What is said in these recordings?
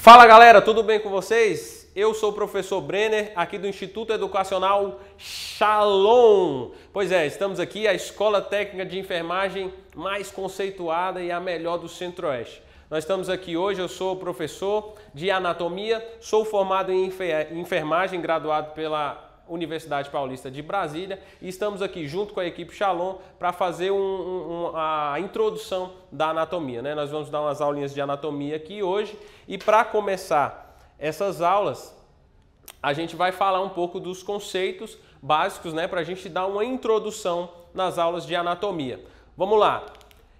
Fala galera, tudo bem com vocês? Eu sou o professor Brenner, aqui do Instituto Educacional Shalom. Pois é, estamos aqui, a Escola Técnica de Enfermagem mais conceituada e a melhor do Centro-Oeste. Nós estamos aqui hoje, eu sou professor de anatomia, sou formado em enfermagem, graduado pela Universidade Paulista de Brasília, e estamos aqui junto com a equipe Shalom para fazer a introdução da anatomia, né? Nós vamos dar umas aulinhas de anatomia aqui hoje, e para começar essas aulas, a gente vai falar um pouco dos conceitos básicos, né? Para a gente dar uma introdução nas aulas de anatomia. Vamos lá!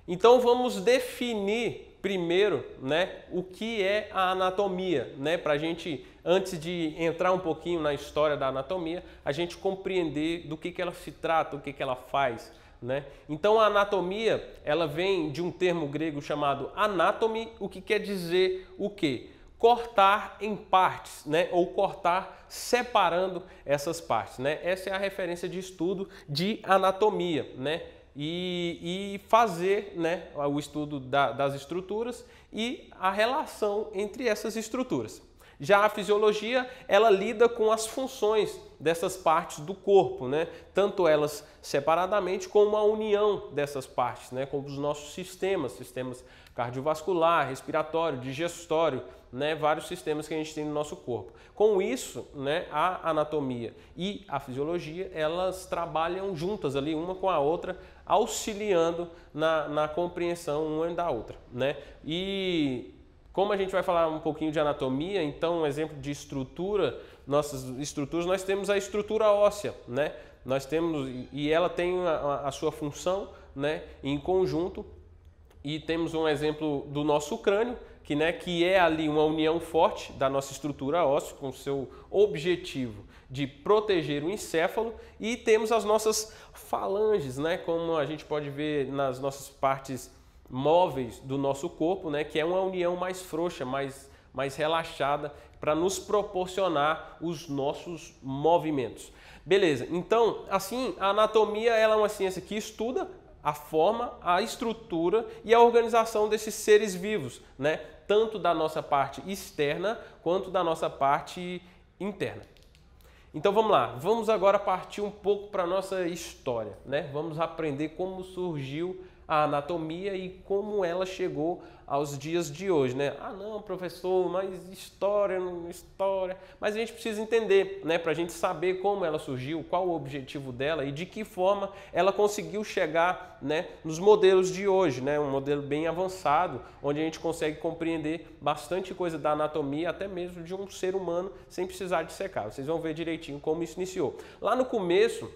Então vamos definir primeiro, né, o que é a anatomia, né? Para a gente, antes de entrar um pouquinho na história da anatomia, a gente compreender do que ela se trata, o que ela faz, né? Então a anatomia, ela vem de um termo grego chamado anatomy, o que quer dizer o quê? Cortar em partes, né? Ou cortar separando essas partes, né? Essa é a referência de estudo de anatomia, né? E fazer, né, o estudo das estruturas e a relação entre essas estruturas. Já a fisiologia, ela lida com as funções dessas partes do corpo, né? Tanto elas separadamente como a união dessas partes, né? Como os nossos sistemas cardiovascular, respiratório, digestório, né? Vários sistemas que a gente tem no nosso corpo. Com isso, né, a anatomia e a fisiologia, elas trabalham juntas ali, uma com a outra, auxiliando na compreensão uma da outra, né? E como a gente vai falar um pouquinho de anatomia, então um exemplo de estrutura, nossas estruturas, nós temos a estrutura óssea, né? Nós temos, e ela tem a sua função, né, em conjunto, e temos um exemplo do nosso crânio, que é ali uma união forte da nossa estrutura óssea, com o seu objetivo de proteger o encéfalo, e temos as nossas falanges, né, como a gente pode ver nas nossas partes móveis do nosso corpo, né, que é uma união mais frouxa, mais relaxada, para nos proporcionar os nossos movimentos. Beleza, então, assim, a anatomia ela é uma ciência que estuda a forma, a estrutura e a organização desses seres vivos, né, tanto da nossa parte externa quanto da nossa parte interna. Então vamos lá, vamos agora partir um pouco para a nossa história, né? Vamos aprender como surgiu a anatomia e como ela chegou aos dias de hoje, né? Ah não, professor, mas história. Mas a gente precisa entender, né? Para a gente saber como ela surgiu, qual o objetivo dela e de que forma ela conseguiu chegar, né, nos modelos de hoje, né? Um modelo bem avançado, onde a gente consegue compreender bastante coisa da anatomia, até mesmo de um ser humano, sem precisar dissecar. Vocês vão ver direitinho como isso iniciou. Lá no começo,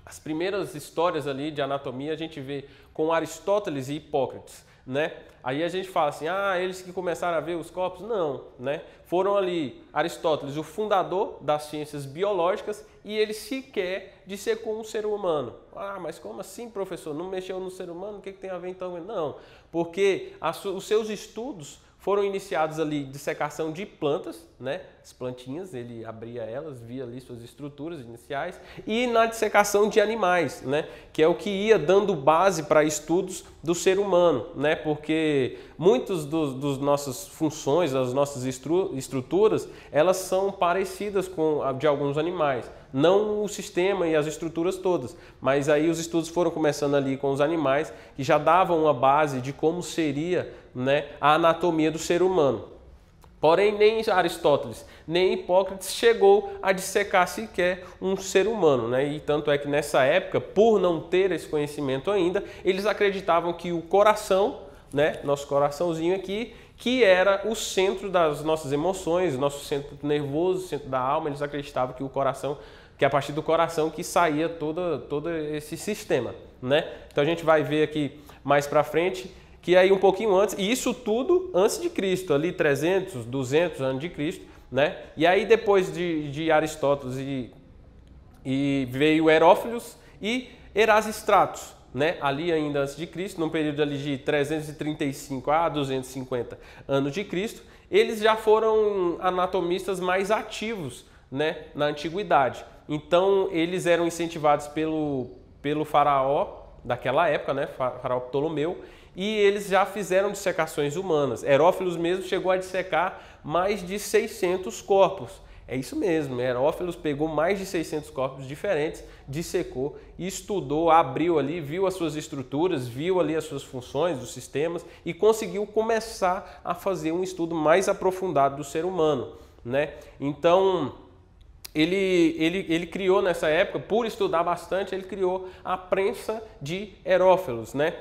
as primeiras histórias ali de anatomia a gente vê com Aristóteles e Hipócrates, né? Aí a gente fala assim, eles que começaram a ver os corpos? Não, né? Foram ali Aristóteles, o fundador das ciências biológicas, e ele sequer dissecou um ser humano. Mas como assim, professor? Não mexeu no ser humano? O que tem a ver então? Não, porque os seus estudos foram iniciados ali de dissecação de plantas, né? As plantinhas, ele abria elas, via ali suas estruturas iniciais, e na dissecação de animais, né? Que é o que ia dando base para estudos do ser humano, né? Porque muitas das nossas funções, as nossas estruturas, elas são parecidas com a de alguns animais. Não o sistema e as estruturas todas, mas aí os estudos foram começando ali com os animais, que já davam uma base de como seria, né, a anatomia do ser humano. Porém, nem Aristóteles, nem Hipócrates chegou a dissecar sequer um ser humano, né? E tanto é que nessa época, por não ter esse conhecimento ainda, eles acreditavam que o coração, né, nosso coraçãozinho aqui, que era o centro das nossas emoções, nosso centro nervoso, centro da alma, eles acreditavam que o coração, que é a partir do coração que saía todo esse sistema, né? Então a gente vai ver aqui mais para frente que aí um pouquinho antes, e isso tudo antes de Cristo, ali 300, 200 anos de Cristo, né? E aí depois de Aristóteles e veio Herófilos e Erasistratos, né? Ali ainda antes de Cristo, num período ali de 335 a 250 anos de Cristo, eles já foram anatomistas mais ativos, né, na antiguidade. Então eles eram incentivados pelo faraó daquela época, né, faraó Ptolomeu, e eles já fizeram dissecações humanas. Herófilos mesmo chegou a dissecar mais de 600 corpos. É isso mesmo, Herófilos pegou mais de 600 corpos diferentes, dissecou, estudou, abriu ali, viu as suas estruturas, viu ali as suas funções, os sistemas e conseguiu começar a fazer um estudo mais aprofundado do ser humano, né? Então, ele criou nessa época, por estudar bastante, ele criou a prensa de Herófilos, né?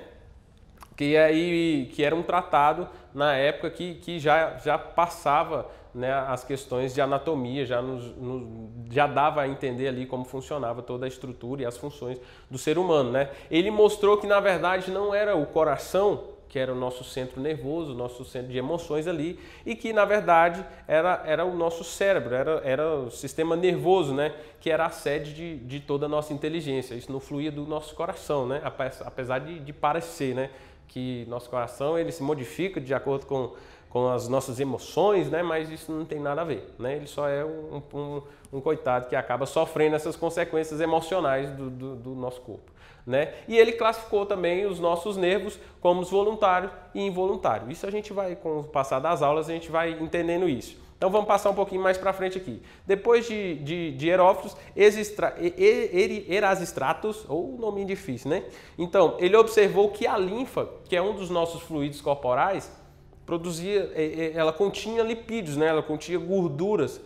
Que era um tratado na época que já passava, né, as questões de anatomia, já dava a entender ali como funcionava toda a estrutura e as funções do ser humano, né? Ele mostrou que na verdade não era o coração que era o nosso centro nervoso, o nosso centro de emoções ali, e que na verdade era o nosso cérebro, era o sistema nervoso, né, que era a sede de toda a nossa inteligência. Isso não fluía do nosso coração, né, apesar de parecer, né, que nosso coração ele se modifica de acordo com as nossas emoções, né? Mas isso não tem nada a ver, né? Ele só é um coitado que acaba sofrendo essas consequências emocionais do nosso corpo, né? E ele classificou também os nossos nervos como os voluntários e involuntários. Isso a gente vai, com o passar das aulas, a gente vai entendendo isso. Então vamos passar um pouquinho mais para frente aqui. Depois de Herófilos, Erasistratos, ou nome difícil, né? Então, ele observou que a linfa, que é um dos nossos fluidos corporais, ela continha lipídios, né? Ela continha gorduras,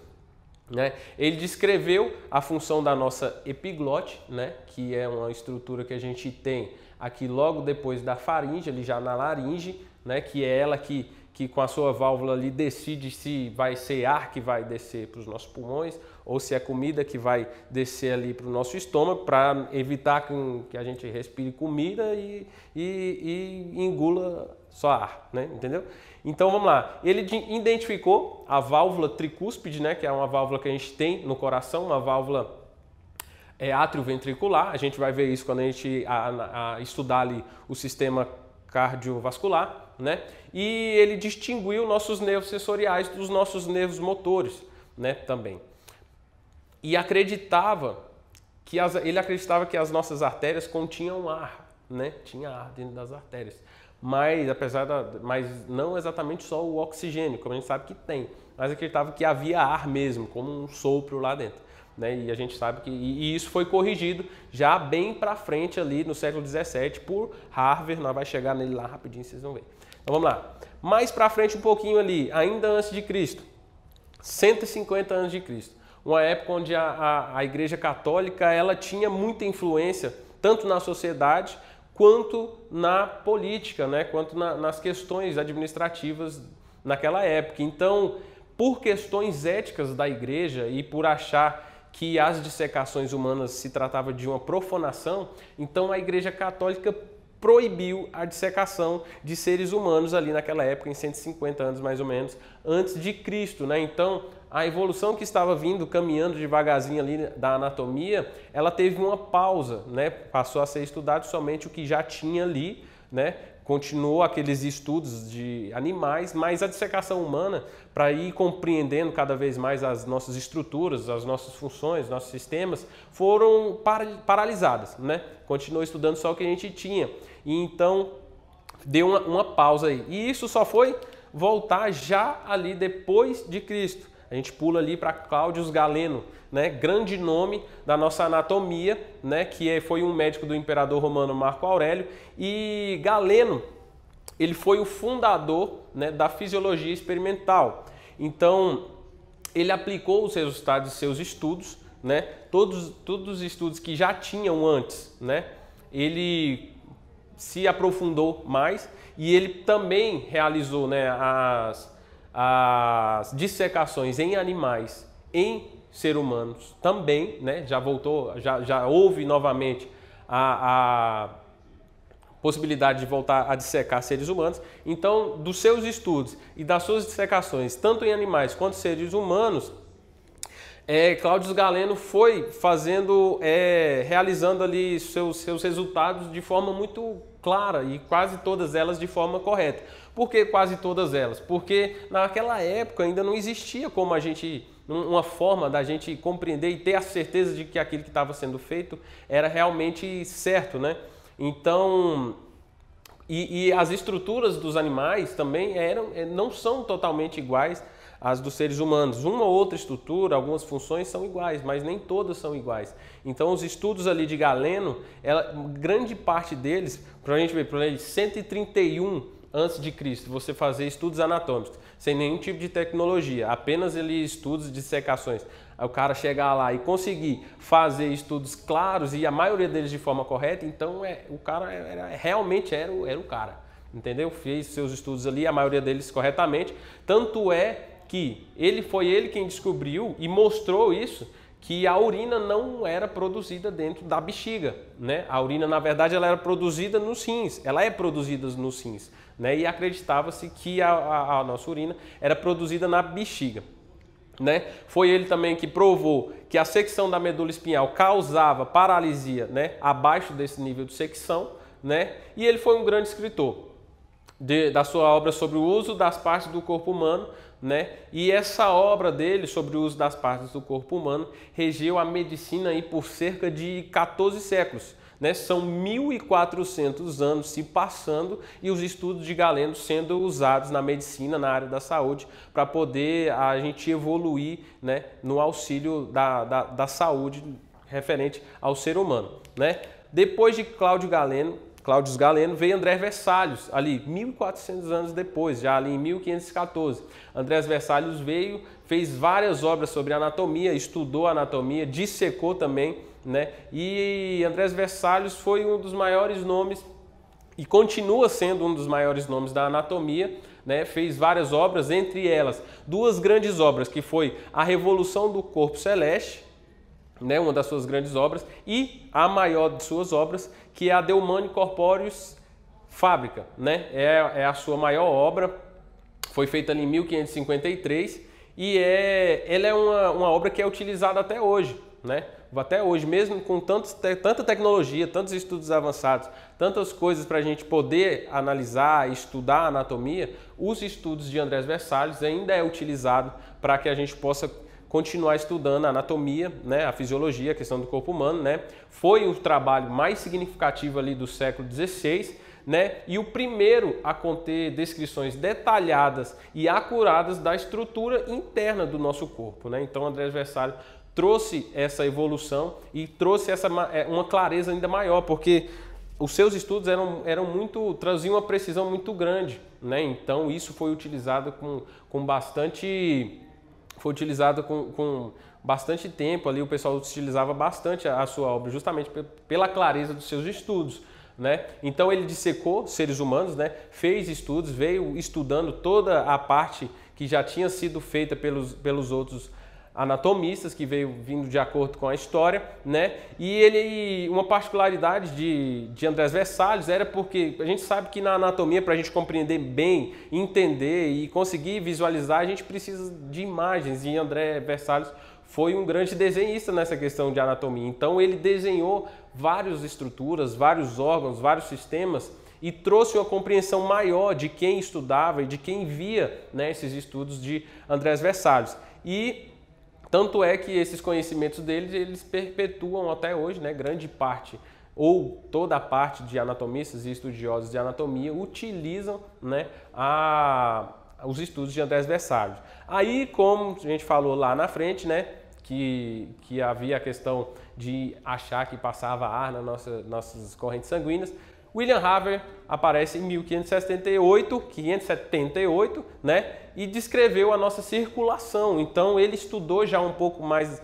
né? Ele descreveu a função da nossa epiglote, né? Que é uma estrutura que a gente tem aqui logo depois da faringe, ali já na laringe, né? Que é ela que com a sua válvula ali decide se vai ser ar que vai descer para os nossos pulmões ou se é comida que vai descer ali para o nosso estômago, para evitar que a gente respire comida e engula só ar, né? Entendeu? Então vamos lá, ele identificou a válvula tricúspide, né? Que é uma válvula que a gente tem no coração, uma válvula atrioventricular. A gente vai ver isso quando a gente estudar ali o sistema cardiovascular, né? E ele distinguiu nossos nervos sensoriais dos nossos nervos motores, né? Também. E ele acreditava que as nossas artérias continham ar, né? Tinha ar dentro das artérias. Mas mas não exatamente só o oxigênio, como a gente sabe que tem, mas acreditava que havia ar mesmo, como um sopro lá dentro, né? E a gente sabe que isso foi corrigido já bem para frente ali no século XVII por Harvey. Nós vamos chegar nele lá rapidinho, vocês vão ver. Então vamos lá. Mais para frente um pouquinho ali, ainda antes de Cristo, 150 anos de Cristo, uma época onde a Igreja Católica ela tinha muita influência tanto na sociedade quanto na política, né? Quanto nas questões administrativas naquela época. Então, por questões éticas da igreja e por achar que as dissecações humanas se tratava de uma profanação, então a Igreja Católica proibiu a dissecação de seres humanos ali naquela época, em 150 anos mais ou menos, antes de Cristo, né? Então, a evolução que estava vindo, caminhando devagarzinho ali da anatomia, ela teve uma pausa, né? Passou a ser estudado somente o que já tinha ali, né? Continuou aqueles estudos de animais, mas a dissecação humana, para ir compreendendo cada vez mais as nossas estruturas, as nossas funções, nossos sistemas, foram paralisadas, né? Continuou estudando só o que a gente tinha. E então, deu uma pausa aí. E isso só foi voltar já ali depois de Cristo. A gente pula ali para Cláudio Galeno, né? Grande nome da nossa anatomia, né? Que foi um médico do imperador romano Marco Aurélio. E Galeno, ele foi o fundador, né, da fisiologia experimental. Então, ele aplicou os resultados de seus estudos, né? Todos os estudos que já tinham antes, né? Ele se aprofundou mais e ele também realizou, né, as dissecações em animais, em seres humanos também, né? Já houve novamente a possibilidade de voltar a dissecar seres humanos. Então, dos seus estudos e das suas dissecações, tanto em animais quanto seres humanos, Cláudio Galeno foi realizando ali seus resultados de forma muito clara e quase todas elas de forma correta. Por que quase todas elas? Porque naquela época ainda não existia como uma forma da gente compreender e ter a certeza de que aquilo que estava sendo feito era realmente certo, né? Então, E as estruturas dos animais também não são totalmente iguais às dos seres humanos. Uma ou outra estrutura, algumas funções são iguais, mas nem todas são iguais. Então os estudos ali de Galeno, grande parte deles, para a gente ver, por exemplo, 131 antes de Cristo, você fazer estudos anatômicos, sem nenhum tipo de tecnologia, apenas ali estudos de dissecações. Aí o cara chegar lá e conseguir fazer estudos claros e a maioria deles de forma correta, então o cara realmente era o cara, entendeu? Fez seus estudos ali, a maioria deles corretamente, tanto é que foi ele quem descobriu e mostrou isso, que a urina não era produzida dentro da bexiga, né? A urina, na verdade, ela era produzida nos rins, ela é produzida nos rins, né? E acreditava-se que a nossa urina era produzida na bexiga, né? Foi ele também que provou que a secção da medula espinhal causava paralisia, né? Abaixo desse nível de secção, né? E ele foi um grande escritor da sua obra sobre o uso das partes do corpo humano, né? E essa obra dele sobre o uso das partes do corpo humano regeu a medicina aí por cerca de 14 séculos, né? São 1.400 anos se passando e os estudos de Galeno sendo usados na medicina, na área da saúde, para poder a gente evoluir, né? No auxílio da saúde referente ao ser humano, né? Depois de Cláudio Galeno, veio André Vesalius, ali 1.400 anos depois, já ali em 1514. André Vesalius veio, fez várias obras sobre anatomia, estudou anatomia, dissecou também, né? E André Vesalius foi um dos maiores nomes e continua sendo um dos maiores nomes da anatomia, né? Fez várias obras, entre elas duas grandes obras, que foi A Revolução do Corpo Celeste, né, uma das suas grandes obras, e a maior de suas obras, que é a De Humani Corporis Fabrica, né? É a sua maior obra, foi feita ali em 1553 e ela é uma obra que é utilizada até hoje, né? Até hoje, mesmo com tanta tecnologia, tantos estudos avançados, tantas coisas para a gente poder analisar, estudar a anatomia, os estudos de André Vesalius ainda é utilizado para que a gente possa continuar estudando a anatomia, né, a fisiologia, a questão do corpo humano, né? Foi o trabalho mais significativo ali do século XVI, né? E o primeiro a conter descrições detalhadas e acuradas da estrutura interna do nosso corpo, né? Então André Vesalius trouxe essa evolução e trouxe uma clareza ainda maior, porque os seus estudos traziam uma precisão muito grande, né? Então isso foi utilizado com bastante tempo ali, o pessoal utilizava bastante a sua obra, justamente pela clareza dos seus estudos, né? Então ele dissecou seres humanos, né? Fez estudos, veio estudando toda a parte que já tinha sido feita pelos outros anatomistas, que veio vindo de acordo com a história, né? E uma particularidade de André Vesalius era porque a gente sabe que na anatomia, para a gente compreender bem, entender e conseguir visualizar, a gente precisa de imagens, e André Vesalius foi um grande desenhista nessa questão de anatomia. Então ele desenhou várias estruturas, vários órgãos, vários sistemas e trouxe uma compreensão maior de quem estudava e de quem via, né, esses estudos de André Vesalius. E tanto é que esses conhecimentos deles, eles perpetuam até hoje, né? Grande parte ou toda a parte de anatomistas e estudiosos de anatomia utilizam, né, os estudos de André Vesalius. Aí, como a gente falou lá na frente, né, que havia a questão de achar que passava ar nas nossas correntes sanguíneas, William Harvey aparece em 1578, né, e descreveu a nossa circulação. Então ele estudou já um pouco mais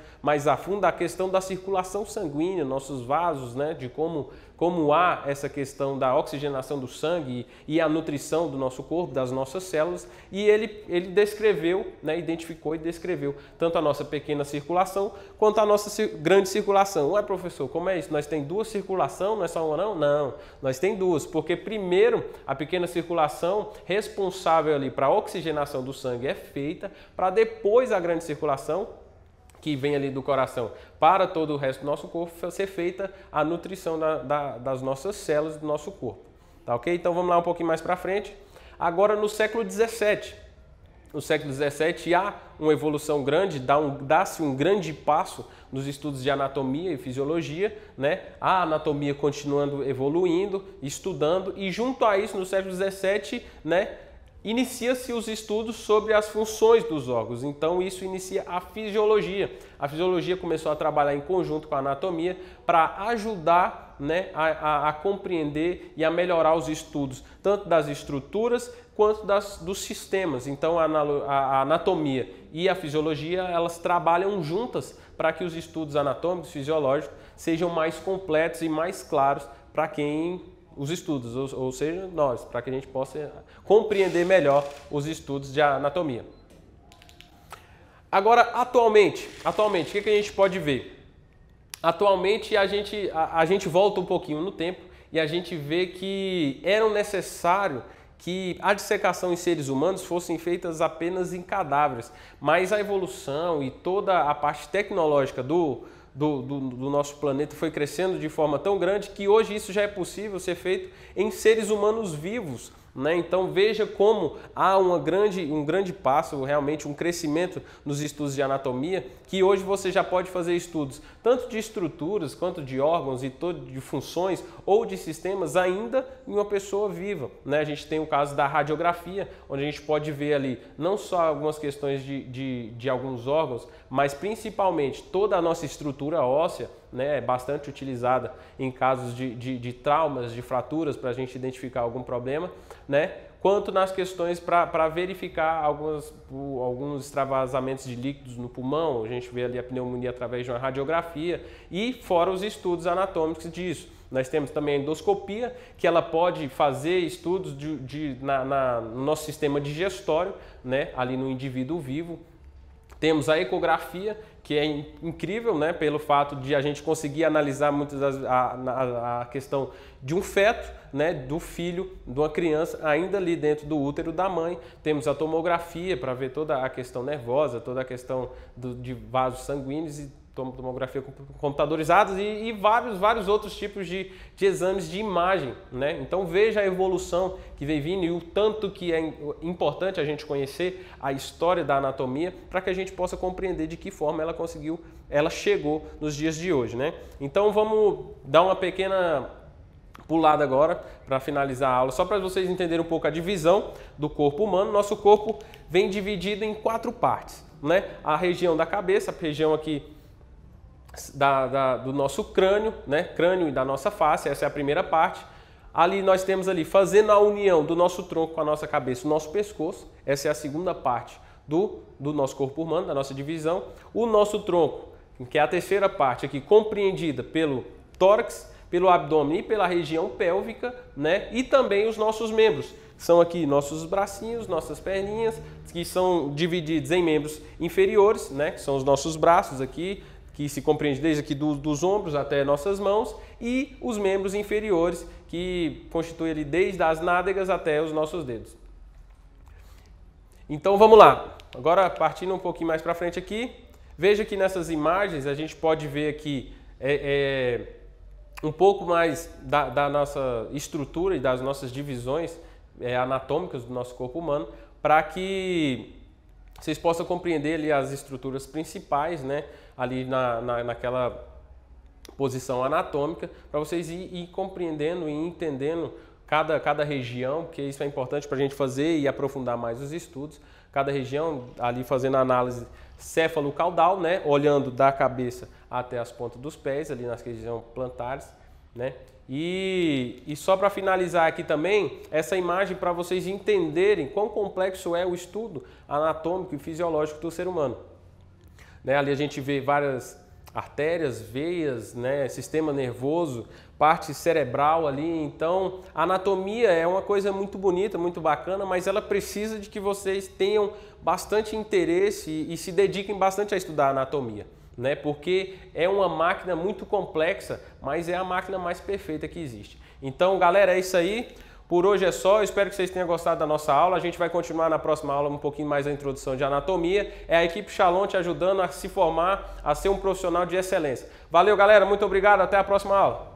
a fundo a questão da circulação sanguínea, nossos vasos, né, de como há essa questão da oxigenação do sangue e a nutrição do nosso corpo, das nossas células, e ele descreveu, né, identificou e descreveu tanto a nossa pequena circulação quanto a nossa grande circulação. Ué, professor, como é isso? Nós tem duas circulações, não é só uma não? Não, nós tem duas, porque primeiro a pequena circulação responsável ali para a oxigenação do sangue é feita, para depois a grande circulação, que vem ali do coração para todo o resto do nosso corpo, ser feita a nutrição das nossas células do nosso corpo. Tá ok? Então vamos lá um pouquinho mais para frente. Agora no século XVII, no século XVII há uma evolução grande, dá-se um grande passo nos estudos de anatomia e fisiologia, né? A anatomia continuando evoluindo, estudando, e junto a isso, no século XVII, né, inicia-se os estudos sobre as funções dos órgãos. Então isso inicia a fisiologia. A fisiologia começou a trabalhar em conjunto com a anatomia para ajudar, né, a compreender e a melhorar os estudos, tanto das estruturas quanto dos sistemas. Então a anatomia e a fisiologia, elas trabalham juntas para que os estudos anatômicos, fisiológicos, sejam mais completos e mais claros para quem os estudos, ou seja, nós, para que a gente possa compreender melhor os estudos de anatomia. Agora, atualmente, o que a gente pode ver? Atualmente a gente volta um pouquinho no tempo e a gente vê que era necessário que a dissecação em seres humanos fossem feitas apenas em cadáveres, mas a evolução e toda a parte tecnológica do nosso planeta foi crescendo de forma tão grande que hoje isso já é possível ser feito em seres humanos vivos, né? Então veja como há um grande passo, realmente um crescimento nos estudos de anatomia, que hoje você já pode fazer estudos tanto de estruturas quanto de órgãos e de funções ou de sistemas ainda em uma pessoa viva, né? A gente tem o caso da radiografia, onde a gente pode ver ali não só algumas questões de alguns órgãos, mas principalmente toda a nossa estrutura óssea, né, é bastante utilizada em casos de traumas, de fraturas, para a gente identificar algum problema, né, quanto nas questões para verificar alguns extravasamentos de líquidos no pulmão. A gente vê ali a pneumonia através de uma radiografia e fora os estudos anatômicos disso. Nós temos também a endoscopia, que ela pode fazer estudos no nosso sistema digestório, né, ali no indivíduo vivo. Temos a ecografia, que é incrível, né, pelo fato de a gente conseguir analisar a questão de um feto, né, do filho, de uma criança ainda ali dentro do útero da mãe. Temos a tomografia para ver toda a questão nervosa, toda a questão de vasos sanguíneos e tomografia computadorizadas e vários outros tipos de exames de imagem, né? Então veja a evolução que vem vindo e o tanto que é importante a gente conhecer a história da anatomia para que a gente possa compreender de que forma ela chegou nos dias de hoje, né? Então vamos dar uma pequena pulada agora para finalizar a aula, só para vocês entenderem um pouco a divisão do corpo humano. Nosso corpo vem dividido em 4 partes, né? A região da cabeça, a região aqui do nosso crânio, né? Crânio e da nossa face, essa é a primeira parte. Ali nós temos ali, fazendo a união do nosso tronco com a nossa cabeça, o nosso pescoço, essa é a segunda parte do nosso corpo humano, da nossa divisão. O nosso tronco, que é a terceira parte aqui, compreendida pelo tórax, pelo abdômen e pela região pélvica, né? E também os nossos membros, são aqui nossos bracinhos, nossas perninhas, que são divididos em membros inferiores, né? Que são os nossos braços aqui, que se compreende desde aqui dos ombros até nossas mãos, e os membros inferiores, que constituem ali desde as nádegas até os nossos dedos. Então vamos lá, agora partindo um pouquinho mais para frente aqui, veja que nessas imagens a gente pode ver aqui um pouco mais da nossa estrutura e das nossas divisões anatômicas do nosso corpo humano, para que vocês possam compreender ali as estruturas principais, né, ali naquela posição anatômica, para vocês ir compreendendo e entendendo cada região, porque isso é importante para a gente fazer e aprofundar mais os estudos. Cada região, ali fazendo a análise céfalo-caudal, né, olhando da cabeça até as pontas dos pés, ali nas regiões plantares, né. E só para finalizar aqui também, essa imagem para vocês entenderem quão complexo é o estudo anatômico e fisiológico do ser humano. Né, ali a gente vê várias artérias, veias, né, sistema nervoso, parte cerebral ali. Então, a anatomia é uma coisa muito bonita, muito bacana, mas ela precisa de que vocês tenham bastante interesse e se dediquem bastante a estudar a anatomia, né? Porque é uma máquina muito complexa, mas é a máquina mais perfeita que existe. Então, galera, é isso aí. Por hoje é só, eu espero que vocês tenham gostado da nossa aula. A gente vai continuar na próxima aula um pouquinho mais a introdução de anatomia. É a equipe Shalom te ajudando a se formar, a ser um profissional de excelência. Valeu, galera, muito obrigado, até a próxima aula.